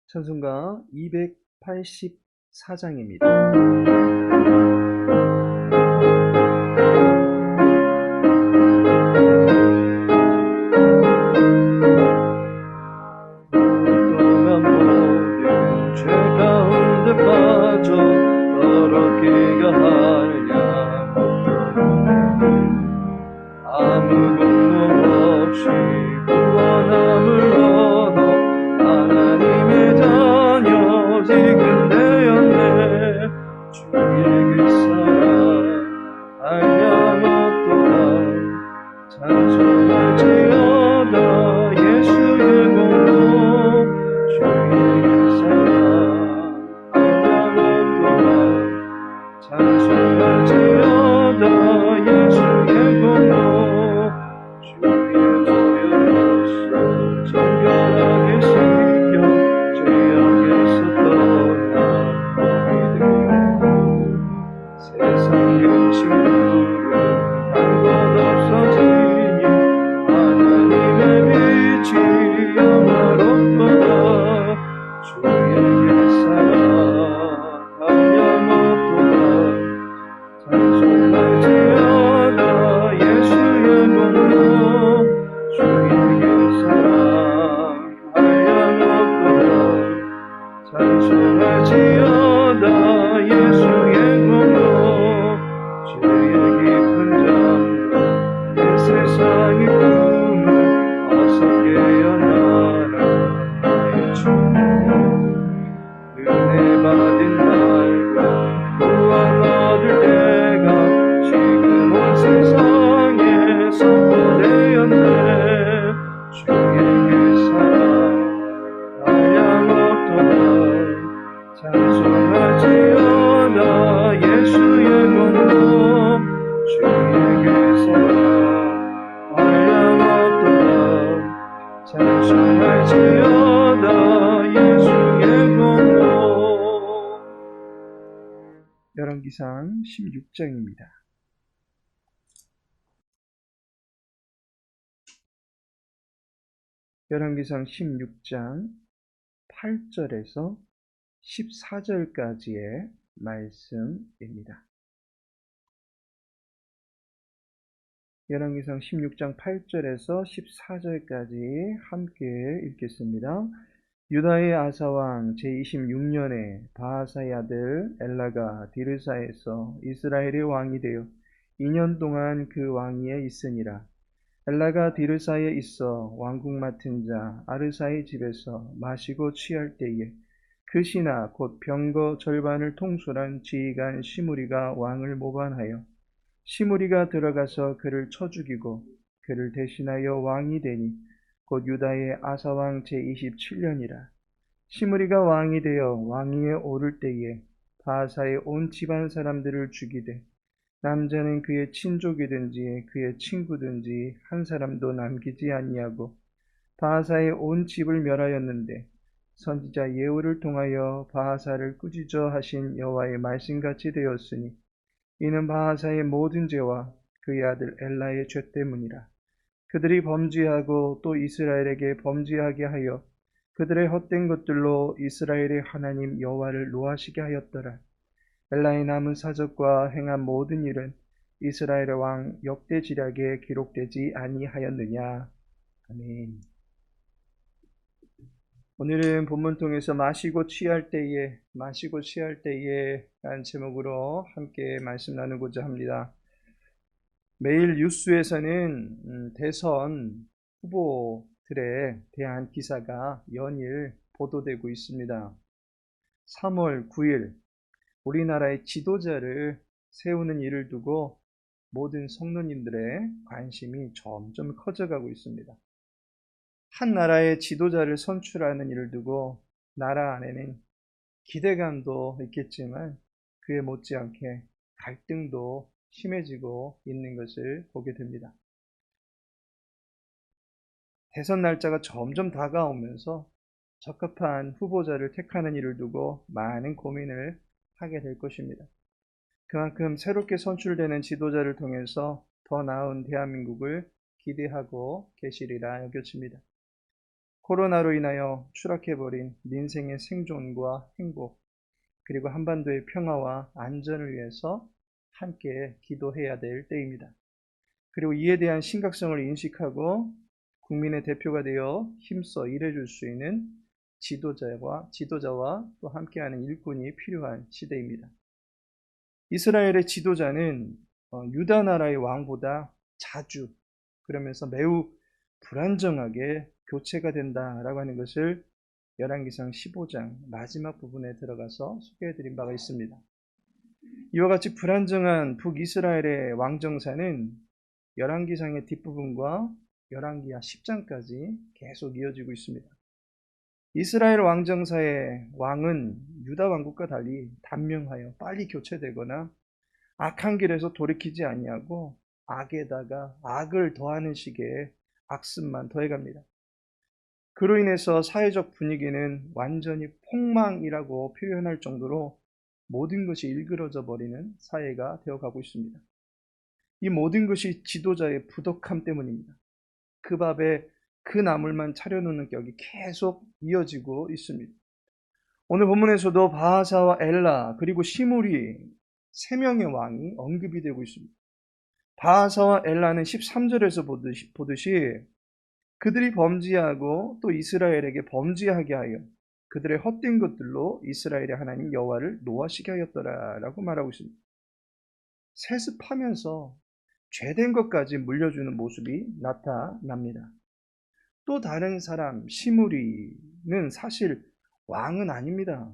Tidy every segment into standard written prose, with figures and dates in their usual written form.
찬송가 284장입니다. 오랫동안 모든 죄 가운데 빠져 더럽기가 하려고 아무 공로 없이 구원함을 얻어 하나님의 자녀 지금 되었네. 주의 그 사랑 한량없도다. 찬송할지어다 예수의 공로. 주의 그 사랑 한량없도다. 찬송할지어다 예수의 공로. 주의 보혈로서 정결하게 씻겨 죄악에서 떠나 너희들 세상 근심들은 한 것 없어지니 하나님의 빛이 영화롭도다. 주의 사랑 한량없도다. 찬송할지어다 예수의 공로. 주의 사랑 한량없도다. 찬송할지어다 예수의 공로. 주의 깊은 잠과 내 세상의 꿈을 어서 깨어나라 나의 주. 은혜 받은 날과 구원 얻을 때가 지금 온 세상에 선포되었네. 주의 그 사랑 한량없도다. 찬송할지어다 예수의 공로. 주의 그 사랑 한량없도다. 찬송할지어다 예수의 공로. 열왕기상 16장입니다. 열왕기상 16장 8절에서 14절까지의 말씀입니다. 열왕기상 16장 8절에서 14절까지 함께 읽겠습니다. 유다의 아사왕 제26년에 바하사의 아들 엘라가 디르사에서 이스라엘의 왕이 되어 2년 동안 그 왕위에 있으니라. 엘라가 디르사에 있어 왕국 맡은 자 아르사의 집에서 마시고 취할 때에 그 신하 곧 병거 절반을 통솔한 지휘관 시므리가 왕을 모반하여 시므리가 들어가서 그를 쳐 죽이고 그를 대신하여 왕이 되니 곧 유다의 아사왕 제27년이라. 시므리가 왕이 되어 왕위에 오를 때에 바하사의 온 집안 사람들을 죽이되 남자는 그의 친족이든지 그의 친구든지 한 사람도 남기지 아니하고 바하사의 온 집을 멸하였는데 선지자 예후를 통하여 바하사를 꾸짖어 하신 여호와의 말씀같이 되었으니 이는 바하사의 모든 죄와 그의 아들 엘라의 죄 때문이라. 그들이 범죄하고 또 이스라엘에게 범죄하게 하여 그들의 헛된 것들로 이스라엘의 하나님 여호와를 노하시게 하였더라. 엘라의 남은 사적과 행한 모든 일은 이스라엘의 왕 역대지략에 기록되지 아니하였느냐. 아멘. 오늘은 본문 통해서 마시고 취할 때에 라는 제목으로 함께 말씀 나누고자 합니다. 매일 뉴스에서는 대선 후보들에 대한 기사가 연일 보도되고 있습니다. 3월 9일 우리나라의 지도자를 세우는 일을 두고 모든 성도님들의 관심이 점점 커져가고 있습니다. 한 나라의 지도자를 선출하는 일을 두고 나라 안에는 기대감도 있겠지만 그에 못지않게 갈등도 심해지고 있는 것을 보게 됩니다. 대선 날짜가 점점 다가오면서 적합한 후보자를 택하는 일을 두고 많은 고민을 하게 될 것입니다. 그만큼 새롭게 선출되는 지도자를 통해서 더 나은 대한민국을 기대하고 계시리라 여겨집니다. 코로나로 인하여 추락해버린 민생의 생존과 행복, 그리고 한반도의 평화와 안전을 위해서 함께 기도해야 될 때입니다. 그리고 이에 대한 심각성을 인식하고 국민의 대표가 되어 힘써 일해줄 수 있는 지도자와 또 함께하는 일꾼이 필요한 시대입니다. 이스라엘의 지도자는 유다 나라의 왕보다 자주, 그러면서 매우 불안정하게 교체가 된다라고 하는 것을 열왕기상 15장 마지막 부분에 들어가서 소개해드린 바가 있습니다. 이와 같이 불안정한 북이스라엘의 왕정사는 열왕기상의 뒷부분과 열왕기하 10장까지 계속 이어지고 있습니다. 이스라엘 왕정사의 왕은 유다 왕국과 달리 단명하여 빨리 교체되거나 악한 길에서 돌이키지 아니하고 악에다가 악을 더하는 식의 악습만 더해갑니다. 그로 인해서 사회적 분위기는 완전히 폭망이라고 표현할 정도로 모든 것이 일그러져 버리는 사회가 되어가고 있습니다. 이 모든 것이 지도자의 부덕함 때문입니다. 그 밥에 그 나물만 차려놓는 격이 계속 이어지고 있습니다. 오늘 본문에서도 바하사와 엘라 그리고 시므리 3명의 왕이 언급이 되고 있습니다. 바하사와 엘라는 13절에서 보듯이 그들이 범죄하고 또 이스라엘에게 범죄하게 하여 그들의 헛된 것들로 이스라엘의 하나님 여호와를 노하시게 하였더라라고 말하고 있습니다. 세습하면서 죄된 것까지 물려주는 모습이 나타납니다. 또 다른 사람 시므리는 사실 왕은 아닙니다.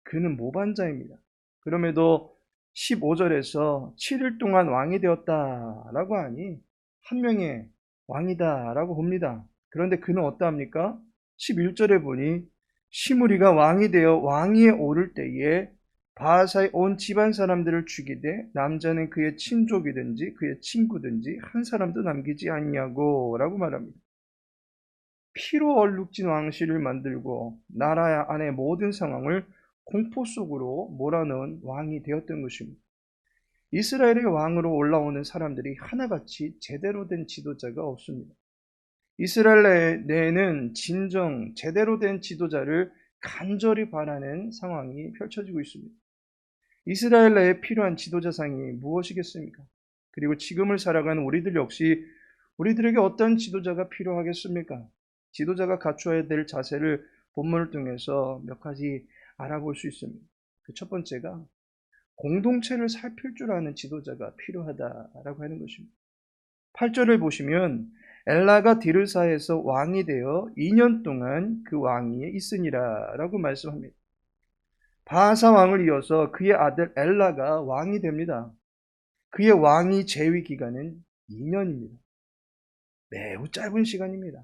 그는 모반자입니다. 그럼에도 15절에서 7일 동안 왕이 되었다라고 하니 한 명의 왕이다라고 봅니다. 그런데 그는 어떠합니까? 11절에 보니 시므리가 왕이 되어 왕위에 오를 때에 바하사의 온 집안 사람들을 죽이되 남자는 그의 친족이든지 그의 친구든지 한 사람도 남기지 않냐고 라고 말합니다. 피로 얼룩진 왕실을 만들고 나라 안의 모든 상황을 공포 속으로 몰아넣은 왕이 되었던 것입니다. 이스라엘의 왕으로 올라오는 사람들이 하나같이 제대로 된 지도자가 없습니다. 이스라엘 내에는 진정 제대로 된 지도자를 간절히 바라는 상황이 펼쳐지고 있습니다. 이스라엘 내에 필요한 지도자상이 무엇이겠습니까? 그리고 지금을 살아가는 우리들 역시 우리들에게 어떤 지도자가 필요하겠습니까? 지도자가 갖춰야 될 자세를 본문을 통해서 몇 가지 알아볼 수 있습니다. 그 첫 번째가 공동체를 살필 줄 아는 지도자가 필요하다라고 하는 것입니다. 8절을 보시면 엘라가 디르사에서 왕이 되어 2년 동안 그 왕위에 있으니라 라고 말씀합니다. 바하사 왕을 이어서 그의 아들 엘라가 왕이 됩니다. 그의 왕위 재위 기간은 2년입니다. 매우 짧은 시간입니다.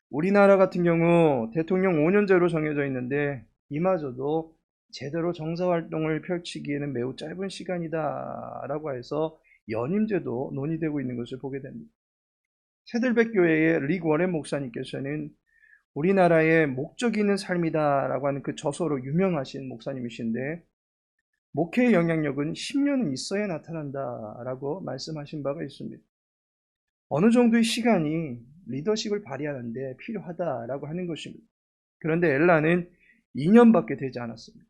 우리나라 같은 경우 대통령 5년제로 정해져 있는데 이마저도 제대로 정사활동을 펼치기에는 매우 짧은 시간이다라고 해서 연임제도 논의되고 있는 것을 보게 됩니다. 새들백 교회의 릭 워렌 목사님께서는 우리나라의 목적 있는 삶이다라고 하는 그 저서로 유명하신 목사님이신데 목회의 영향력은 10년은 있어야 나타난다라고 말씀하신 바가 있습니다. 어느 정도의 시간이 리더십을 발휘하는데 필요하다라고 하는 것입니다. 그런데 엘라는 2년밖에 되지 않았습니다.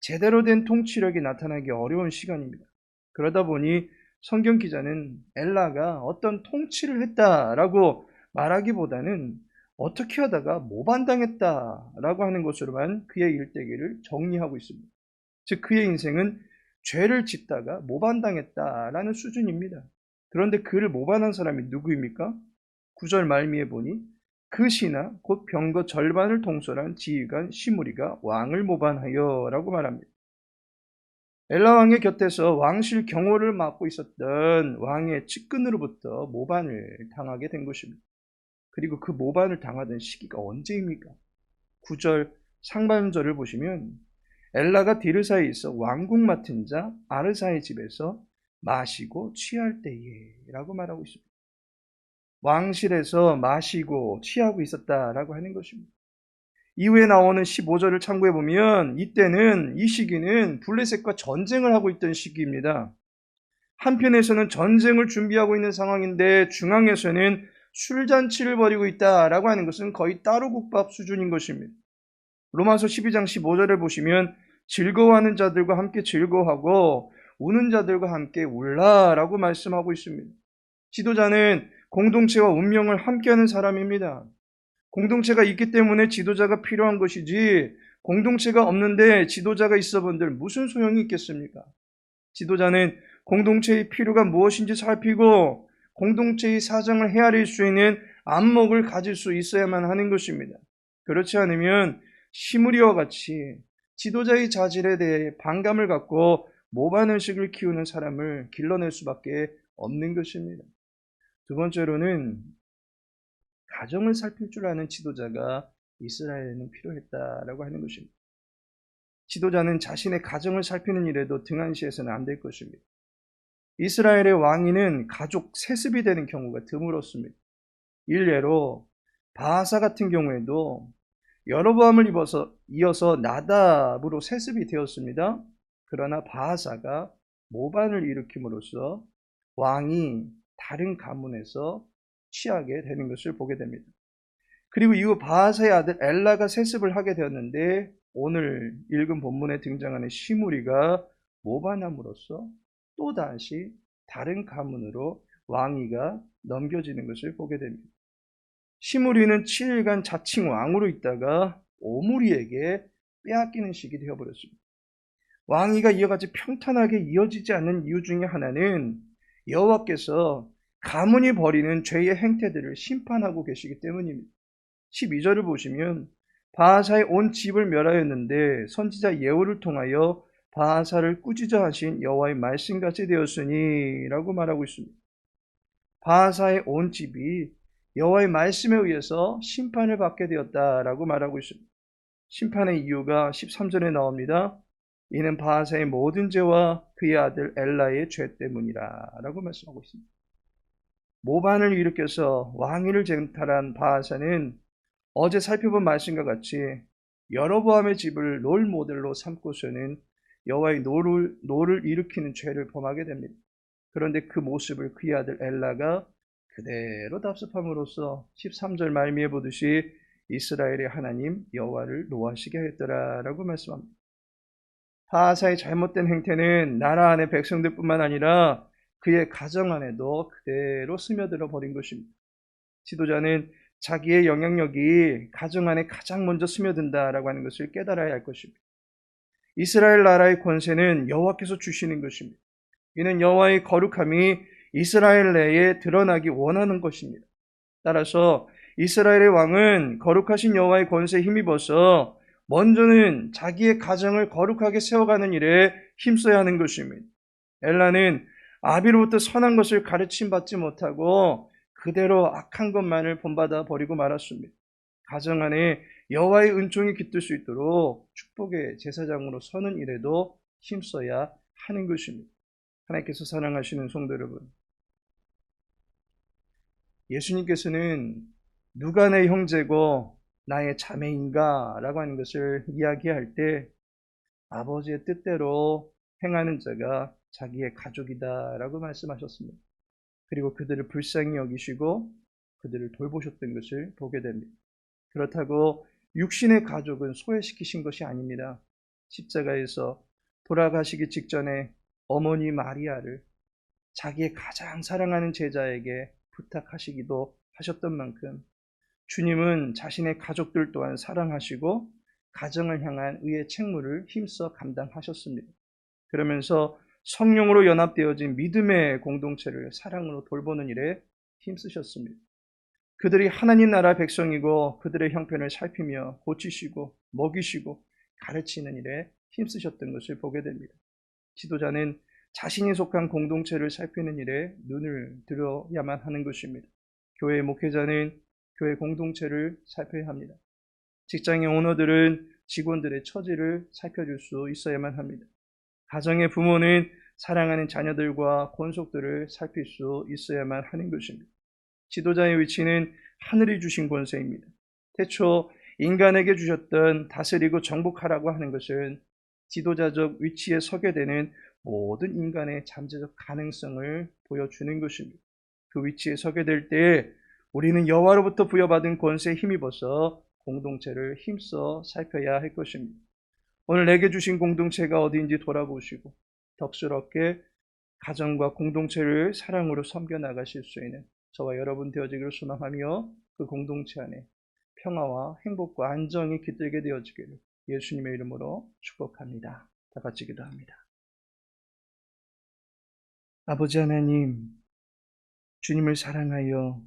제대로 된 통치력이 나타나기 어려운 시간입니다. 그러다 보니 성경 기자는 엘라가 어떤 통치를 했다라고 말하기보다는 어떻게 하다가 모반당했다라고 하는 것으로만 그의 일대기를 정리하고 있습니다. 즉 그의 인생은 죄를 짓다가 모반당했다라는 수준입니다. 그런데 그를 모반한 사람이 누구입니까? 9절 말미에 보니 그 신하 곧 병거 절반을 통솔한 지휘관 시므리가 왕을 모반하여 라고 말합니다. 엘라 왕의 곁에서 왕실 경호를 맡고 있었던 왕의 측근으로부터 모반을 당하게 된 것입니다. 그리고 그 모반을 당하던 시기가 언제입니까? 9절 상반절을 보시면 엘라가 디르사에 있어 왕궁 맡은 자 아르사의 집에서 마시고 취할 때에 라고 말하고 있습니다. 왕실에서 마시고 취하고 있었다라고 하는 것입니다. 이후에 나오는 15절을 참고해 보면 이때는 이 시기는 블레셋과 전쟁을 하고 있던 시기입니다. 한편에서는 전쟁을 준비하고 있는 상황인데 중앙에서는 술잔치를 벌이고 있다라고 하는 것은 거의 따로국밥 수준인 것입니다. 로마서 12장 15절을 보시면 즐거워하는 자들과 함께 즐거워하고 우는 자들과 함께 울라라고 말씀하고 있습니다. 지도자는 공동체와 운명을 함께하는 사람입니다. 공동체가 있기 때문에 지도자가 필요한 것이지 공동체가 없는데 지도자가 있어 본들 무슨 소용이 있겠습니까? 지도자는 공동체의 필요가 무엇인지 살피고 공동체의 사정을 헤아릴 수 있는 안목을 가질 수 있어야만 하는 것입니다. 그렇지 않으면 시므리와 같이 지도자의 자질에 대해 반감을 갖고 모반의식을 키우는 사람을 길러낼 수밖에 없는 것입니다. 두 번째로는 가정을 살필 줄 아는 지도자가 이스라엘에는 필요했다라고 하는 것입니다. 지도자는 자신의 가정을 살피는 일에도 등한시해서는 안 될 것입니다. 이스라엘의 왕위는 가족 세습이 되는 경우가 드물었습니다. 일례로 바하사 같은 경우에도 여로보암을 이어서 나답으로 세습이 되었습니다. 그러나 바하사가 모반을 일으킴으로써 왕이 다른 가문에서 취하게 되는 것을 보게 됩니다. 그리고 이후 바하사의 아들 엘라가 세습을 하게 되었는데 오늘 읽은 본문에 등장하는 시므리가 모반함으로써 또다시 다른 가문으로 왕위가 넘겨지는 것을 보게 됩니다. 시므리는 7일간 자칭 왕으로 있다가 오므리에게 빼앗기는 식이 되어버렸습니다. 왕위가 이어같이 평탄하게 이어지지 않는 이유 중에 하나는 여호와께서 가문이 벌이는 죄의 행태들을 심판하고 계시기 때문입니다. 12절을 보시면 바하사의 온 집을 멸하였는데 선지자 예후를 통하여 바하사를 꾸짖어 하신 여호와의 말씀같이 되었으니 라고 말하고 있습니다. 바하사의 온 집이 여호와의 말씀에 의해서 심판을 받게 되었다라고 말하고 있습니다. 심판의 이유가 13절에 나옵니다. 이는 바하사의 모든 죄와 그의 아들 엘라의 죄 때문이라 라고 말씀하고 있습니다. 모반을 일으켜서 왕위를 쟁탈한 바하사는 어제 살펴본 말씀과 같이 여로보암의 집을 롤 모델로 삼고서는 여호와의 노를 일으키는 죄를 범하게 됩니다. 그런데 그 모습을 그의 아들 엘라가 그대로 답습함으로써 13절 말미에 보듯이 이스라엘의 하나님 여호와를 노하시게 했더라라고 말씀합니다. 바하사의 잘못된 행태는 나라 안의 백성들뿐만 아니라 그의 가정 안에도 그대로 스며들어 버린 것입니다. 지도자는 자기의 영향력이 가정 안에 가장 먼저 스며든다라고 하는 것을 깨달아야 할 것입니다. 이스라엘 나라의 권세는 여호와께서 주시는 것입니다. 이는 여호와의 거룩함이 이스라엘 내에 드러나기 원하는 것입니다. 따라서 이스라엘의 왕은 거룩하신 여호와의 권세에 힘입어서 먼저는 자기의 가정을 거룩하게 세워가는 일에 힘써야 하는 것입니다. 엘라는 아비로부터 선한 것을 가르침받지 못하고 그대로 악한 것만을 본받아 버리고 말았습니다. 가정 안에 여호와의 은총이 깃들 수 있도록 축복의 제사장으로 서는 일에도 힘써야 하는 것입니다. 하나님께서 사랑하시는 성도 여러분, 예수님께서는 누가 내 형제고 나의 자매인가 라고 하는 것을 이야기할 때 아버지의 뜻대로 행하는 자가 자기의 가족이다 라고 말씀하셨습니다. 그리고 그들을 불쌍히 여기시고 그들을 돌보셨던 것을 보게 됩니다. 그렇다고 육신의 가족은 소외시키신 것이 아닙니다. 십자가에서 돌아가시기 직전에 어머니 마리아를 자기의 가장 사랑하는 제자에게 부탁하시기도 하셨던 만큼 주님은 자신의 가족들 또한 사랑하시고 가정을 향한 의의 책무를 힘써 감당하셨습니다. 그러면서 성령으로 연합되어진 믿음의 공동체를 사랑으로 돌보는 일에 힘쓰셨습니다. 그들이 하나님 나라 백성이고 그들의 형편을 살피며 고치시고 먹이시고 가르치는 일에 힘쓰셨던 것을 보게 됩니다. 지도자는 자신이 속한 공동체를 살피는 일에 눈을 들여야만 하는 것입니다. 교회 목회자는 교회 공동체를 살펴야 합니다. 직장의 오너들은 직원들의 처지를 살펴줄 수 있어야만 합니다. 가정의 부모는 사랑하는 자녀들과 권속들을 살필 수 있어야만 하는 것입니다. 지도자의 위치는 하늘이 주신 권세입니다. 태초 인간에게 주셨던 다스리고 정복하라고 하는 것은 지도자적 위치에 서게 되는 모든 인간의 잠재적 가능성을 보여주는 것입니다. 그 위치에 서게 될 때 우리는 여호와로부터 부여받은 권세에 힘입어서 공동체를 힘써 살펴야 할 것입니다. 오늘 내게 주신 공동체가 어디인지 돌아보시고 덕스럽게 가정과 공동체를 사랑으로 섬겨 나가실 수 있는 저와 여러분 되어지기를 소망하며 그 공동체 안에 평화와 행복과 안정이 깃들게 되어지기를 예수님의 이름으로 축복합니다. 다 같이 기도합니다. 아버지 하나님, 주님을 사랑하여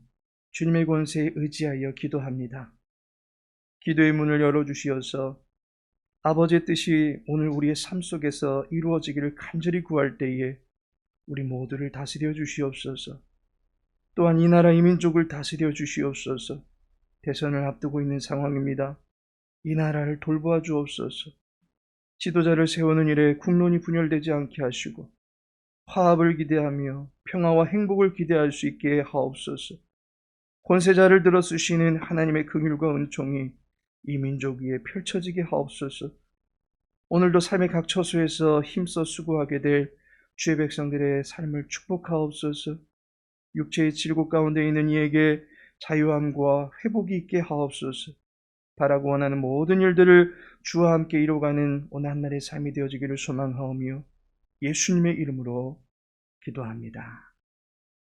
주님의 권세에 의지하여 기도합니다. 기도의 문을 열어주시어서 아버지의 뜻이 오늘 우리의 삶 속에서 이루어지기를 간절히 구할 때에 우리 모두를 다스려 주시옵소서. 또한 이 나라 이 민족을 다스려 주시옵소서. 대선을 앞두고 있는 상황입니다. 이 나라를 돌보아 주옵소서. 지도자를 세우는 일에 국론이 분열되지 않게 하시고 화합을 기대하며 평화와 행복을 기대할 수 있게 하옵소서. 권세자를 들어 쓰시는 하나님의 긍휼과 은총이 이 민족 위에 펼쳐지게 하옵소서. 오늘도 삶의 각 처소에서 힘써 수고하게 될 주의 백성들의 삶을 축복하옵소서. 육체의 질곡 가운데 있는 이에게 자유함과 회복이 있게 하옵소서. 바라고 원하는 모든 일들을 주와 함께 이루어가는 오늘날의 삶이 되어지기를 소망하오며 예수님의 이름으로 기도합니다.